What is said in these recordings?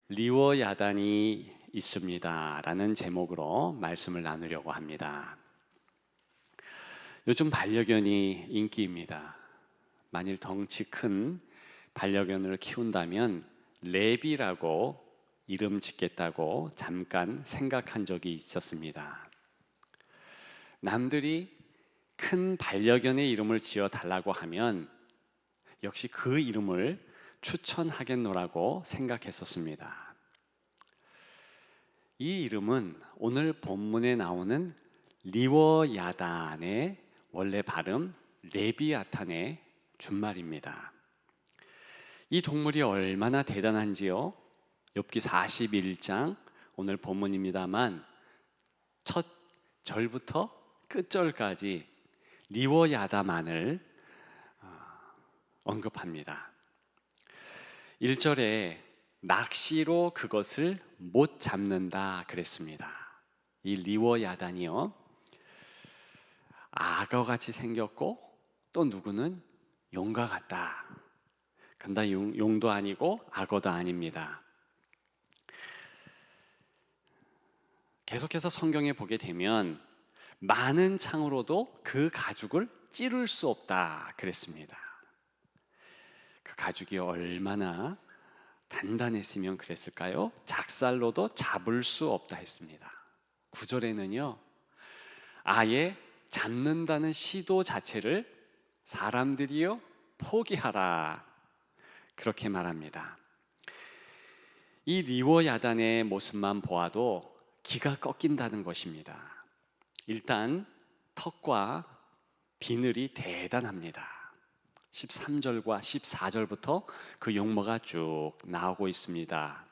리워 야단이 있습니다 라는 제목으로 말씀을 나누려고 합니다. 요즘 반려견이 인기입니다. 만일 덩치 큰 반려견을 키운다면 레비라고 이름 짓겠다고 잠깐 생각한 적이 있었습니다. 남들이 큰 반려견의 이름을 지어 달라고 하면 역시 그 이름을 추천하겠노라고 생각했었습니다. 이 이름은 오늘 본문에 나오는 리워야단의 원래 발음 레비아탄의 준말입니다. 이 동물이 얼마나 대단한지요? 욥기 41장 오늘 본문입니다만 첫 절부터 끝절까지 리워야다만을 언급합니다. 1절에 낚시로 그것을 못 잡는다 그랬습니다. 이 리워야단이요, 악어같이 생겼고 또 누구는 용과 같다. 그런데 용도 아니고 악어도 아닙니다. 계속해서 성경에 보게 되면 많은 창으로도 그 가죽을 찌를 수 없다 그랬습니다. 그 가죽이 얼마나 단단했으면 그랬을까요? 작살로도 잡을 수 없다 했습니다. 9절에는요, 아예 잡는다는 시도 자체를 사람들이요 포기하라 그렇게 말합니다. 이 리워야단의 모습만 보아도 기가 꺾인다는 것입니다. 일단 턱과 비늘이 대단합니다. 13절과 14절부터 그 용모가 쭉 나오고 있습니다.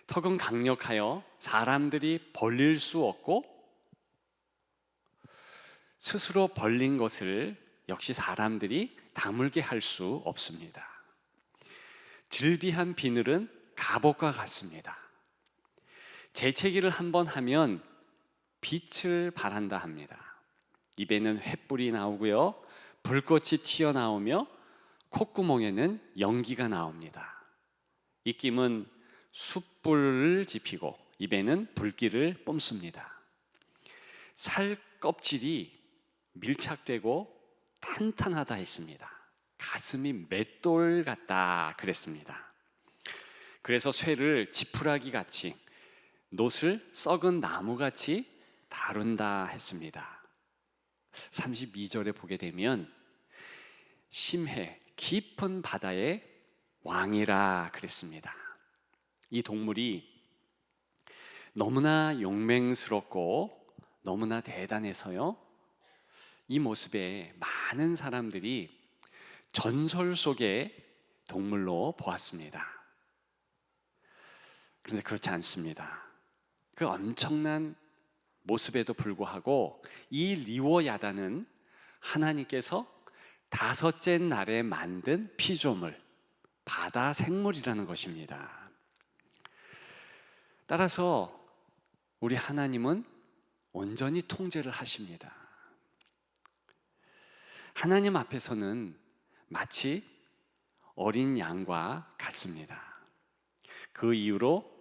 턱은 강력하여 사람들이 벌릴 수 없고 스스로 벌린 것을 역시 사람들이 다물게 할 수 없습니다. 질비한 비늘은 갑옷과 같습니다. 재채기를 한번 하면 빛을 발한다 합니다. 입에는 횃불이 나오고요, 불꽃이 튀어나오며 콧구멍에는 연기가 나옵니다. 입김은 숯불을 지피고 입에는 불길을 뿜습니다. 살 껍질이 밀착되고 탄탄하다 했습니다. 가슴이 맷돌 같다 그랬습니다. 그래서 쇠를 지푸라기 같이, 놋을 썩은 나무같이 다룬다 했습니다. 32절에 보게 되면 심해 깊은 바다의 왕이라 그랬습니다. 이 동물이 너무나 용맹스럽고 너무나 대단해서요, 이 모습에 많은 사람들이 전설 속의 동물로 보았습니다. 그런데 그렇지 않습니다. 그 엄청난 모습에도 불구하고 이 리워야단은 하나님께서 다섯째 날에 만든 피조물, 바다 생물이라는 것입니다. 따라서 우리 하나님은 온전히 통제를 하십니다. 하나님 앞에서는 마치 어린 양과 같습니다. 그 이유로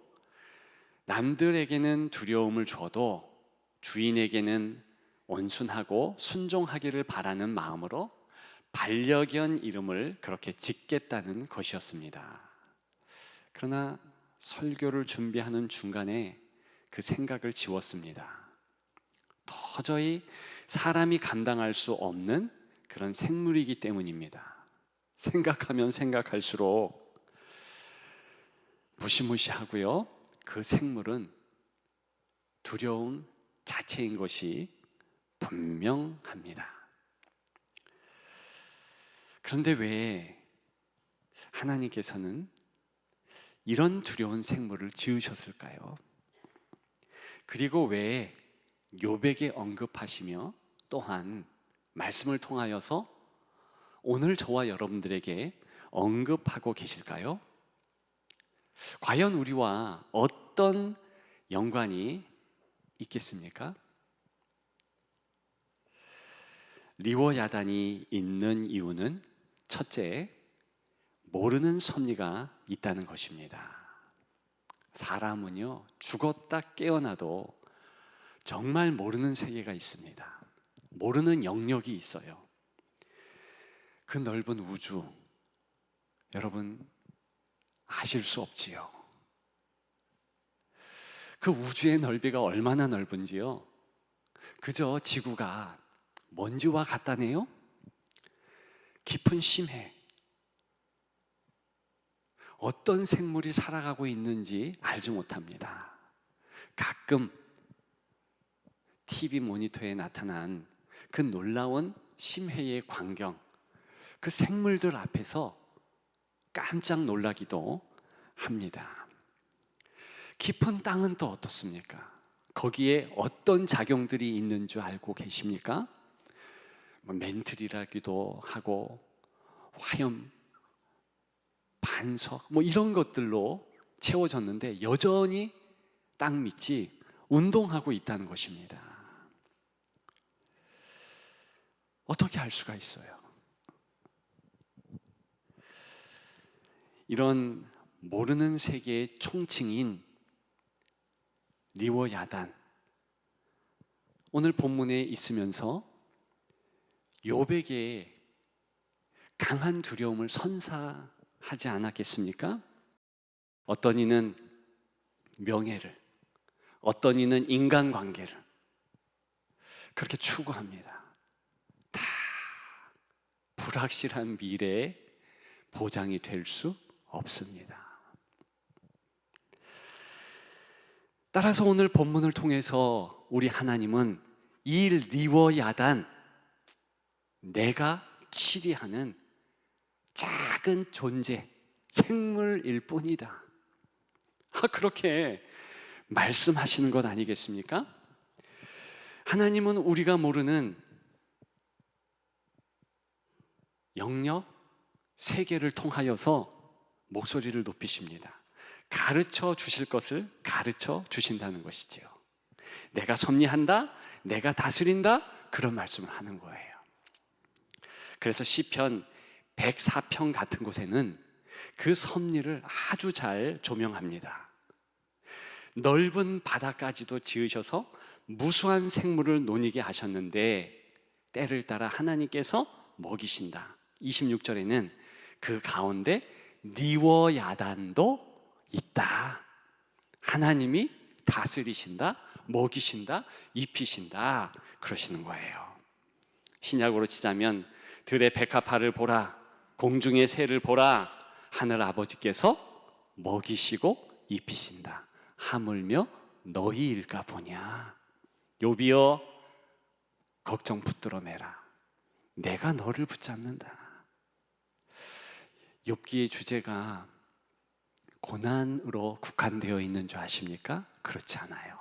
남들에게는 두려움을 줘도 주인에게는 온순하고 순종하기를 바라는 마음으로 반려견 이름을 그렇게 짓겠다는 것이었습니다. 그러나 설교를 준비하는 중간에 그 생각을 지웠습니다. 도저히 사람이 감당할 수 없는 그런 생물이기 때문입니다. 생각하면 생각할수록 무시무시하고요, 그 생물은 두려움 자체인 것이 분명합니다. 그런데 왜 하나님께서는 이런 두려운 생물을 지으셨을까요? 그리고 왜 욥에게 언급하시며 또한 말씀을 통하여서 오늘 저와 여러분들에게 언급하고 계실까요? 과연 우리와 어떤 연관이 있겠습니까? 리워야단이 있는 이유는 첫째, 모르는 섭리가 있다는 것입니다. 사람은요, 죽었다 깨어나도 정말 모르는 세계가 있습니다. 모르는 영역이 있어요. 그 넓은 우주, 여러분 아실 수 없지요. 그 우주의 넓이가 얼마나 넓은지요, 그저 지구가 먼지와 같다네요. 깊은 심해, 어떤 생물이 살아가고 있는지 알지 못합니다. 가끔 TV 모니터에 나타난 그 놀라운 심해의 광경, 그 생물들 앞에서 깜짝 놀라기도 합니다. 깊은 땅은 또 어떻습니까? 거기에 어떤 작용들이 있는 줄 알고 계십니까? 멘틀이라기도 하고 화염, 반석 이런 것들로 채워졌는데 여전히 땅 밑이 운동하고 있다는 것입니다. 어떻게 알 수가 있어요? 이런 모르는 세계의 총칭인 리워야단, 오늘 본문에 있으면서 욥에게 강한 두려움을 선사하지 않았겠습니까? 어떤 이는 명예를, 어떤 이는 인간관계를 그렇게 추구합니다. 다 불확실한 미래의 보장이 될 수 없습니다. 따라서 오늘 본문을 통해서 우리 하나님은 이 리워야단, 내가 치리하는 작은 존재, 생물일 뿐이다, 그렇게 말씀하시는 것 아니겠습니까? 하나님은 우리가 모르는 영역, 세계를 통하여서 목소리를 높이십니다. 가르쳐 주실 것을 가르쳐 주신다는 것이지요. 내가 섭리한다, 내가 다스린다, 그런 말씀을 하는 거예요. 그래서 시편 104편 같은 곳에는 그 섭리를 아주 잘 조명합니다. 넓은 바다까지도 지으셔서 무수한 생물을 노니게 하셨는데 때를 따라 하나님께서 먹이신다. 26절에는 그 가운데 리워야단도 있다. 하나님이 다스리신다, 먹이신다, 입히신다, 그러시는 거예요. 신약으로 치자면 들의 백합화를 보라, 공중의 새를 보라, 하늘 아버지께서 먹이시고 입히신다. 하물며 너희일까 보냐. 욥이여, 걱정 붙들어 매라. 내가 너를 붙잡는다. 욥기의 주제가 고난으로 국한되어 있는 줄 아십니까? 그렇지 않아요.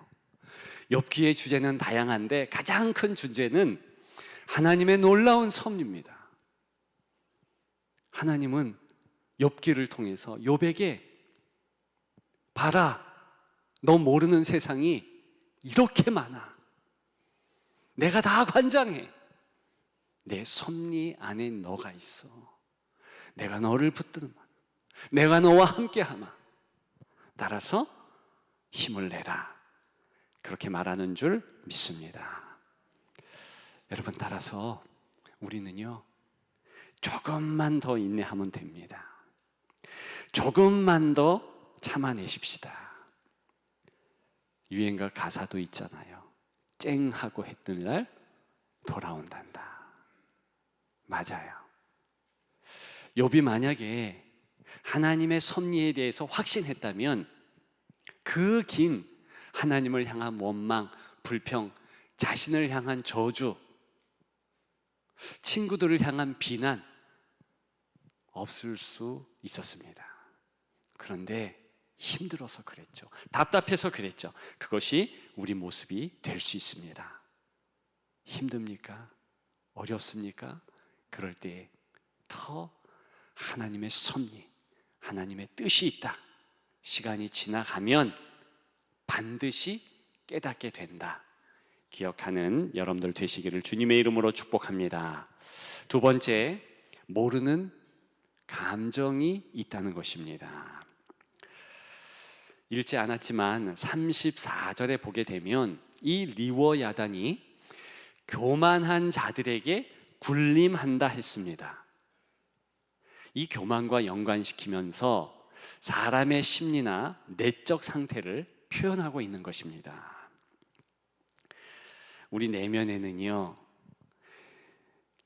욥기의 주제는 다양한데 가장 큰 주제는 하나님의 놀라운 섭리입니다. 하나님은 욥기를 통해서 욥에게 봐라, 너 모르는 세상이 이렇게 많아. 내가 다 관장해. 내 섭리 안에 너가 있어. 내가 너를 붙드는, 내가 너와 함께하마. 따라서 힘을 내라. 그렇게 말하는 줄 믿습니다. 여러분, 따라서 우리는요, 조금만 더 인내하면 됩니다. 조금만 더 참아내십시다. 유행가 가사도 있잖아요. 쨍하고 해 뜨는 날 돌아온단다. 맞아요. 욥이 만약에 하나님의 섭리에 대해서 확신했다면 그 긴 하나님을 향한 원망, 불평, 자신을 향한 저주, 친구들을 향한 비난 없을 수 있었습니다. 그런데 힘들어서 그랬죠. 답답해서 그랬죠. 그것이 우리 모습이 될 수 있습니다. 힘듭니까? 어렵습니까? 그럴 때 더 하나님의 섭리, 하나님의 뜻이 있다. 시간이 지나가면 반드시 깨닫게 된다. 기억하는 여러분들 되시기를 주님의 이름으로 축복합니다. 두 번째, 모르는 감정이 있다는 것입니다. 읽지 않았지만 34절에 보게 되면 이 리워 야단이 교만한 자들에게 군림한다 했습니다. 이 교만과 연관시키면서 사람의 심리나 내적 상태를 표현하고 있는 것입니다. 우리 내면에는요,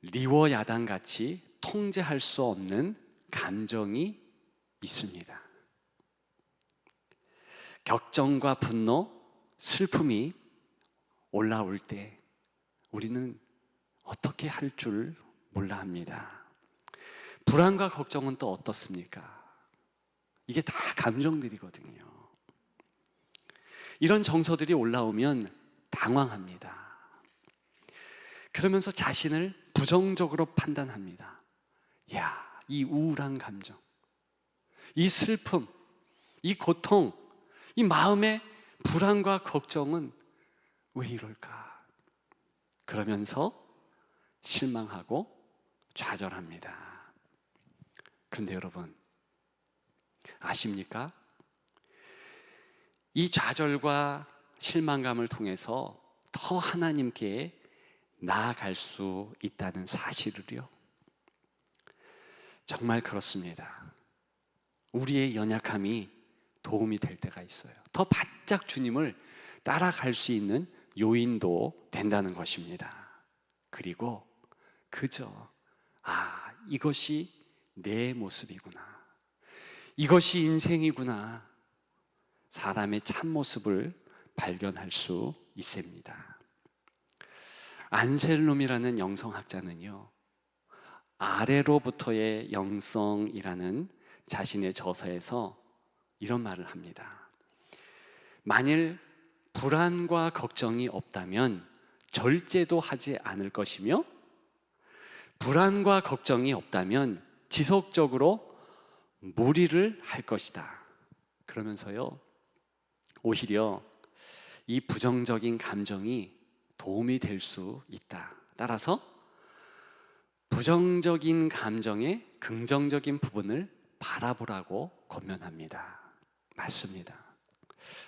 리워 야단 같이 통제할 수 없는 감정이 있습니다. 격정과 분노, 슬픔이 올라올 때 우리는 어떻게 할 줄 몰라 합니다. 불안과 걱정은 또 어떻습니까? 이게 다 감정들이거든요. 이런 정서들이 올라오면 당황합니다. 그러면서 자신을 부정적으로 판단합니다. 야, 이 우울한 감정, 이 슬픔, 이 고통, 이 마음의 불안과 걱정은 왜 이럴까? 그러면서 실망하고 좌절합니다. 그런데 여러분, 아십니까? 이 좌절과 실망감을 통해서 더 하나님께 나아갈 수 있다는 사실을요, 정말 그렇습니다. 우리의 연약함이 도움이 될 때가 있어요. 더 바짝 주님을 따라갈 수 있는 요인도 된다는 것입니다. 그리고 그저 이것이 내 모습이구나, 이것이 인생이구나, 사람의 참모습을 발견할 수 있습니다. 안셀롬이라는 영성학자는요, 아래로부터의 영성이라는 자신의 저서에서 이런 말을 합니다. 만일 불안과 걱정이 없다면 절제도 하지 않을 것이며, 불안과 걱정이 없다면 지속적으로 무리를 할 것이다. 그러면서요, 오히려 이 부정적인 감정이 도움이 될 수 있다. 따라서 부정적인 감정의 긍정적인 부분을 바라보라고 권면합니다. 맞습니다.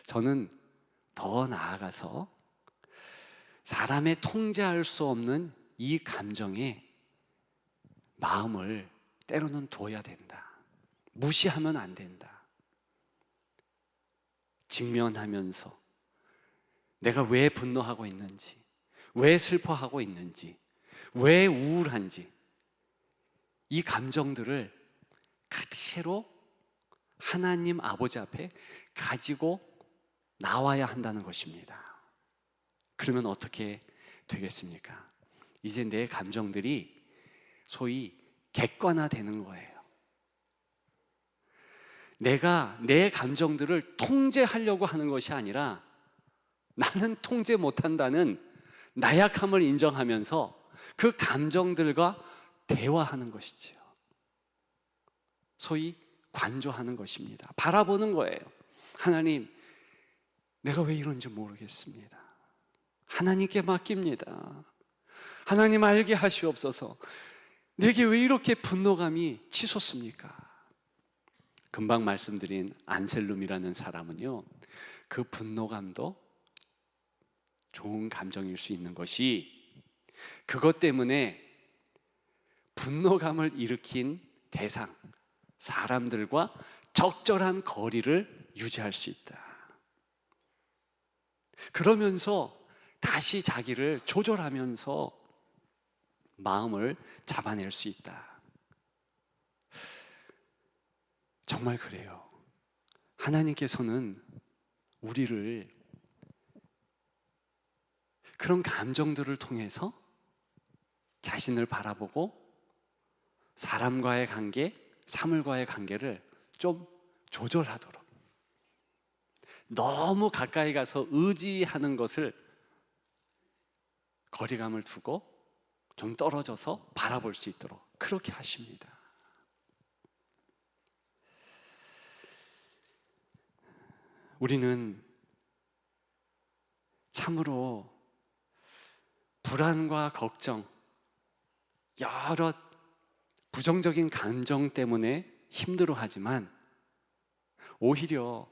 저는 더 나아가서 사람의 통제할 수 없는 이 감정에 마음을 때로는 둬야 된다. 무시하면 안 된다. 직면하면서 내가 왜 분노하고 있는지, 왜 슬퍼하고 있는지, 왜 우울한지, 이 감정들을 그대로 하나님 아버지 앞에 가지고 나와야 한다는 것입니다. 그러면 어떻게 되겠습니까? 이제 내 감정들이 소위 객관화되는 거예요. 내가 내 감정들을 통제하려고 하는 것이 아니라 나는 통제 못한다는 나약함을 인정하면서 그 감정들과 대화하는 것이지요. 소위 관조하는 것입니다. 바라보는 거예요. 하나님, 내가 왜 이런지 모르겠습니다. 하나님께 맡깁니다. 하나님 알게 하시옵소서. 내게 왜 이렇게 분노감이 치솟습니까? 금방 말씀드린 안셀룸이라는 사람은요, 그 분노감도 좋은 감정일 수 있는 것이, 그것 때문에 분노감을 일으킨 대상, 사람들과 적절한 거리를 유지할 수 있다. 그러면서 다시 자기를 조절하면서 마음을 잡아낼 수 있다. 정말 그래요. 하나님께서는 우리를 그런 감정들을 통해서 자신을 바라보고 사람과의 관계, 사물과의 관계를 좀 조절하도록, 너무 가까이 가서 의지하는 것을 거리감을 두고 좀 떨어져서 바라볼 수 있도록 그렇게 하십니다. 우리는 참으로 불안과 걱정, 여러 부정적인 감정 때문에 힘들어하지만 오히려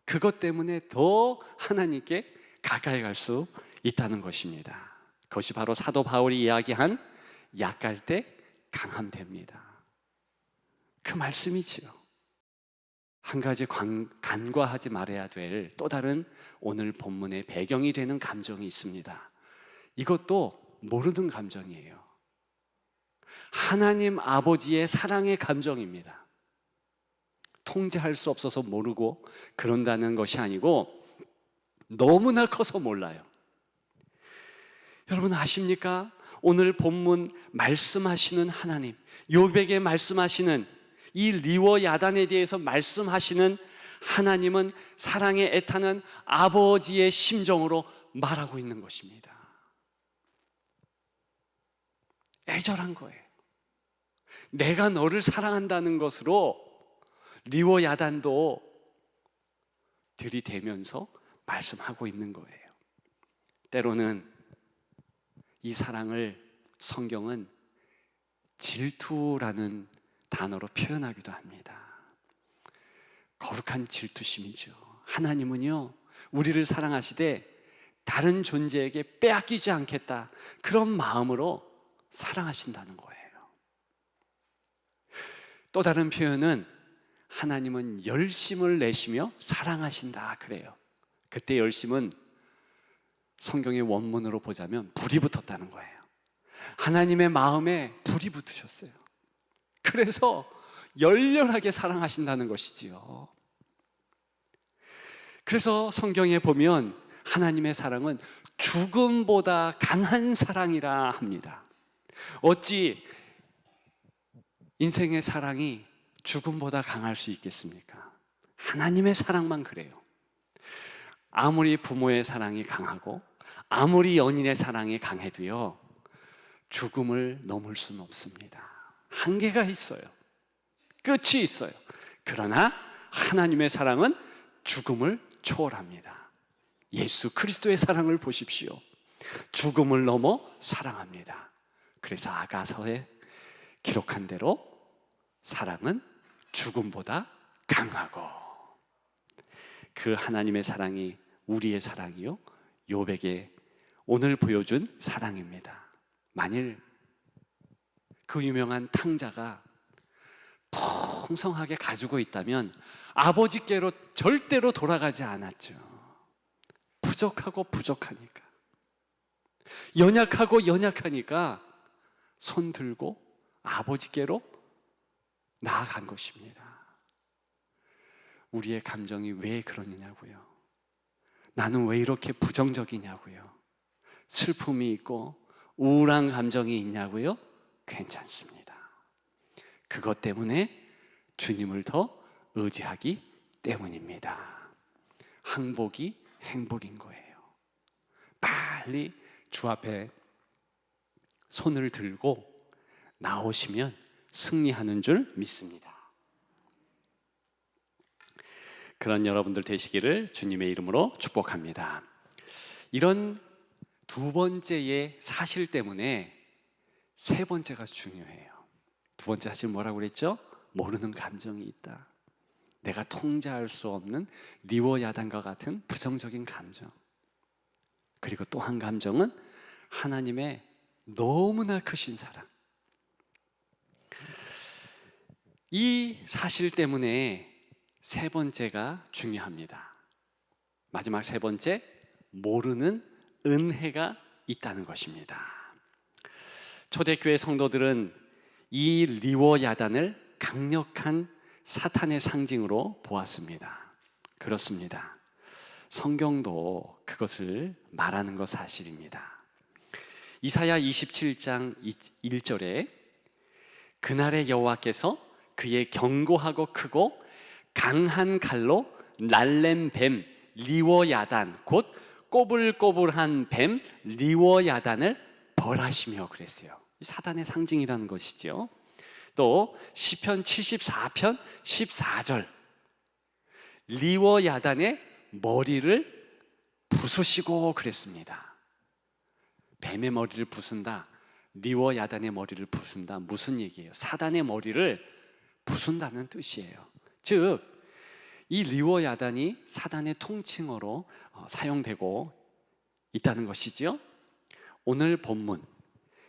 그것 때문에 더 하나님께 가까이 갈 수 있다는 것입니다. 그것이 바로 사도 바울이 이야기한 약할 때 강함됩니다. 그 말씀이지요. 한 가지 간과하지 말아야 될 또 다른 오늘 본문의 배경이 되는 감정이 있습니다. 이것도 모르는 감정이에요. 하나님 아버지의 사랑의 감정입니다. 통제할 수 없어서 모르고 그런다는 것이 아니고 너무나 커서 몰라요. 여러분 아십니까? 오늘 본문 말씀하시는 하나님, 욥에게 말씀하시는 이 리워 야단에 대해서 말씀하시는 하나님은 사랑에 애타는 아버지의 심정으로 말하고 있는 것입니다. 애절한 거예요. 내가 너를 사랑한다는 것으로 리워 야단도 들이대면서 말씀하고 있는 거예요. 때로는 이 사랑을 성경은 질투라는 단어로 표현하기도 합니다. 거룩한 질투심이죠. 하나님은요, 우리를 사랑하시되 다른 존재에게 빼앗기지 않겠다, 그런 마음으로 사랑하신다는 거예요. 또 다른 표현은 하나님은 열심을 내시며 사랑하신다 그래요. 그때 열심은 성경의 원문으로 보자면 불이 붙었다는 거예요. 하나님의 마음에 불이 붙으셨어요. 그래서 열렬하게 사랑하신다는 것이지요. 그래서 성경에 보면 하나님의 사랑은 죽음보다 강한 사랑이라 합니다. 어찌 인생의 사랑이 죽음보다 강할 수 있겠습니까? 하나님의 사랑만 그래요. 아무리 부모의 사랑이 강하고 아무리 연인의 사랑이 강해도요, 죽음을 넘을 수는 없습니다. 한계가 있어요. 끝이 있어요. 그러나 하나님의 사랑은 죽음을 초월합니다. 예수 그리스도의 사랑을 보십시오. 죽음을 넘어 사랑합니다. 그래서 아가서에 기록한 대로 사랑은 죽음보다 강하고, 그 하나님의 사랑이 우리의 사랑이요, 욥에게 오늘 보여준 사랑입니다. 만일 그 유명한 탕자가 풍성하게 가지고 있다면 아버지께로 절대로 돌아가지 않았죠. 부족하고 부족하니까, 연약하고 연약하니까 손 들고 아버지께로 나아간 것입니다. 우리의 감정이 왜 그러느냐고요? 나는 왜 이렇게 부정적이냐고요? 슬픔이 있고 우울한 감정이 있냐고요? 괜찮습니다. 그것 때문에 주님을 더 의지하기 때문입니다. 항복이 행복인 거예요. 빨리 주 앞에 손을 들고 나오시면 승리하는 줄 믿습니다. 그런 여러분들 되시기를 주님의 이름으로 축복합니다. 이런 두 번째의 사실 때문에 세 번째가 중요해요. 두 번째 사실 뭐라고 그랬죠? 모르는 감정이 있다. 내가 통제할 수 없는 리워 야단과 같은 부정적인 감정. 그리고 또 한 감정은 하나님의 너무나 크신 사랑. 이 사실 때문에 세 번째가 중요합니다. 마지막 세 번째, 모르는 은혜가 있다는 것입니다. 초대교회 성도들은 이 리워 야단을 강력한 사탄의 상징으로 보았습니다. 그렇습니다. 성경도 그것을 말하는 것 사실입니다. 이사야 27장 1절에 그날의 여호와께서 그의 견고하고 크고 강한 칼로 날렘 뱀 리워 야단, 곧 꼬불꼬불한 뱀 리워 야단을 벌하시며 그랬어요. 사단의 상징이라는 것이죠. 또 시편 74편 14절 리워 야단의 머리를 부수시고 그랬습니다. 뱀의 머리를 부순다, 리워 야단의 머리를 부순다, 무슨 얘기예요? 사단의 머리를 부순다는 뜻이에요. 즉, 이 리워 야단이 사단의 통칭어로 사용되고 있다는 것이지요. 오늘 본문,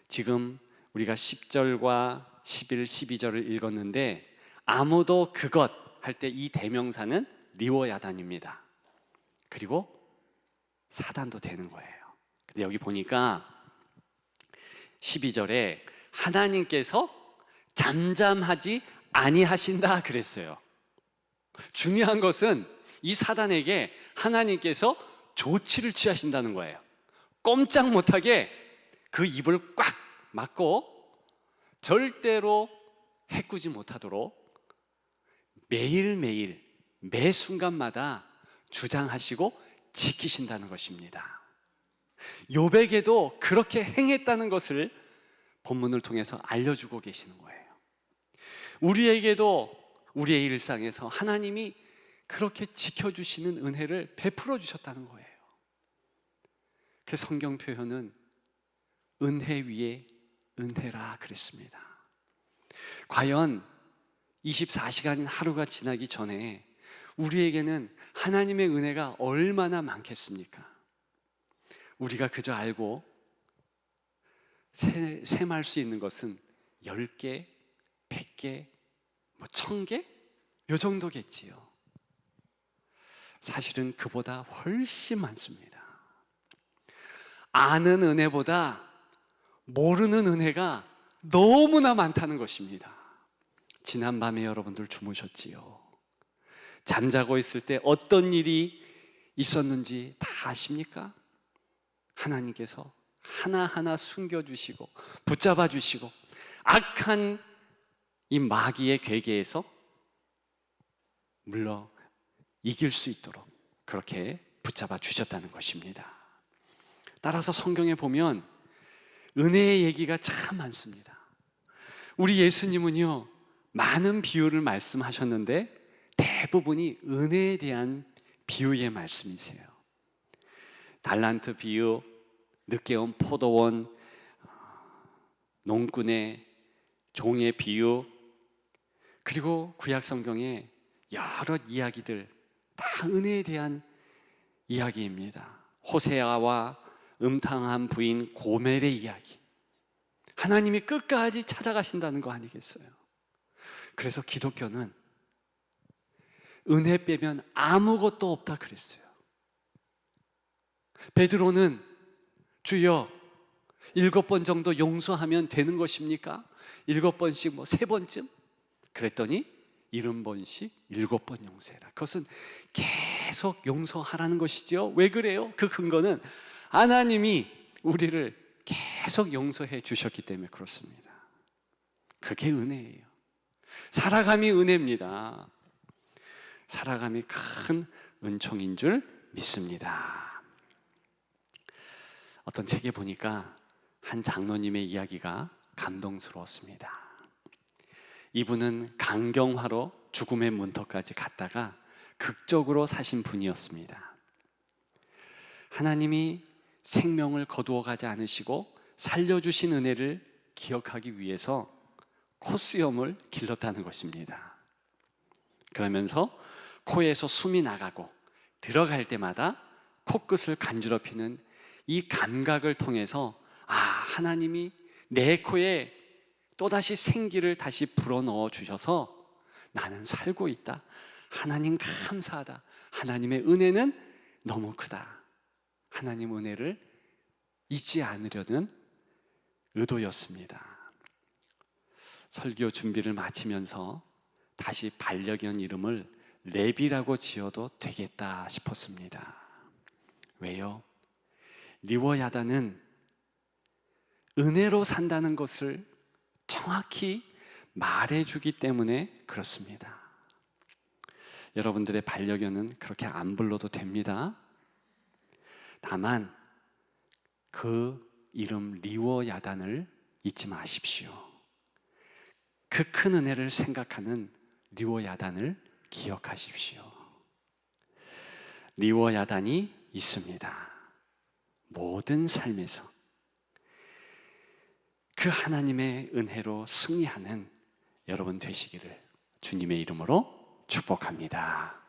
지금 우리가 10절과 11, 12절을 읽었는데 아무도 그것 할 때 이 대명사는 리워 야단입니다. 그리고 사단도 되는 거예요. 근데 여기 보니까 12절에 하나님께서 잠잠하지 아니하신다 그랬어요. 중요한 것은 이 사단에게 하나님께서 조치를 취하신다는 거예요. 꼼짝 못하게 그 입을 꽉 막고 절대로 해꾸지 못하도록 매일매일 매 순간마다 주장하시고 지키신다는 것입니다. 욥에게도 그렇게 행했다는 것을 본문을 통해서 알려주고 계시는 거예요. 우리에게도 우리의 일상에서 하나님이 그렇게 지켜주시는 은혜를 베풀어 주셨다는 거예요. 그래서 성경 표현은 은혜 위에 은혜라 그랬습니다. 과연 24시간인 하루가 지나기 전에 우리에게는 하나님의 은혜가 얼마나 많겠습니까? 우리가 그저 알고 셈할 수 있는 것은 10개, 100개, 1000개? 요 정도겠지요. 사실은 그보다 훨씬 많습니다. 아는 은혜보다 모르는 은혜가 너무나 많다는 것입니다. 지난밤에 여러분들 주무셨지요? 잠자고 있을 때 어떤 일이 있었는지 다 아십니까? 하나님께서 하나하나 숨겨주시고 붙잡아 주시고 악한 이 마귀의 괴계에서 물러 이길 수 있도록 그렇게 붙잡아 주셨다는 것입니다. 따라서 성경에 보면 은혜의 얘기가 참 많습니다. 우리 예수님은요, 많은 비유를 말씀하셨는데 대부분이 은혜에 대한 비유의 말씀이세요. 달란트 비유, 늦게 온 포도원, 농꾼의 종의 비유, 그리고 구약 성경의 여러 이야기들 다 은혜에 대한 이야기입니다. 호세아와 음탕한 부인 고멜의 이야기, 하나님이 끝까지 찾아가신다는 거 아니겠어요? 그래서 기독교는 은혜 빼면 아무것도 없다 그랬어요. 베드로는 주여 7번 정도 용서하면 되는 것입니까? 7번씩 3번쯤? 그랬더니 70번씩 7번 용서해라. 그것은 계속 용서하라는 것이죠. 왜 그래요? 그 근거는 하나님이 우리를 계속 용서해 주셨기 때문에 그렇습니다. 그게 은혜예요. 살아감이 은혜입니다. 살아감이 큰 은총인 줄 믿습니다. 어떤 책에 보니까 한 장로님의 이야기가 감동스러웠습니다. 이분은 강경화로 죽음의 문턱까지 갔다가 극적으로 사신 분이었습니다. 하나님이 생명을 거두어 가지 않으시고 살려주신 은혜를 기억하기 위해서 콧수염을 길렀다는 것입니다. 그러면서 코에서 숨이 나가고 들어갈 때마다 코끝을 간지럽히는 이 감각을 통해서 하나님이 내 코에 또다시 생기를 다시 불어넣어 주셔서 나는 살고 있다. 하나님 감사하다. 하나님의 은혜는 너무 크다. 하나님 은혜를 잊지 않으려는 의도였습니다. 설교 준비를 마치면서 다시 반려견 이름을 레비라고 지어도 되겠다 싶었습니다. 왜요? 리워 야단은 은혜로 산다는 것을 정확히 말해주기 때문에 그렇습니다. 여러분들의 반려견은 그렇게 안 불러도 됩니다. 다만 그 이름 리워 야단을 잊지 마십시오. 그 큰 은혜를 생각하는 리워 야단을 기억하십시오. 리워 야단이 있습니다. 모든 삶에서 그 하나님의 은혜로 승리하는 여러분 되시기를 주님의 이름으로 축복합니다.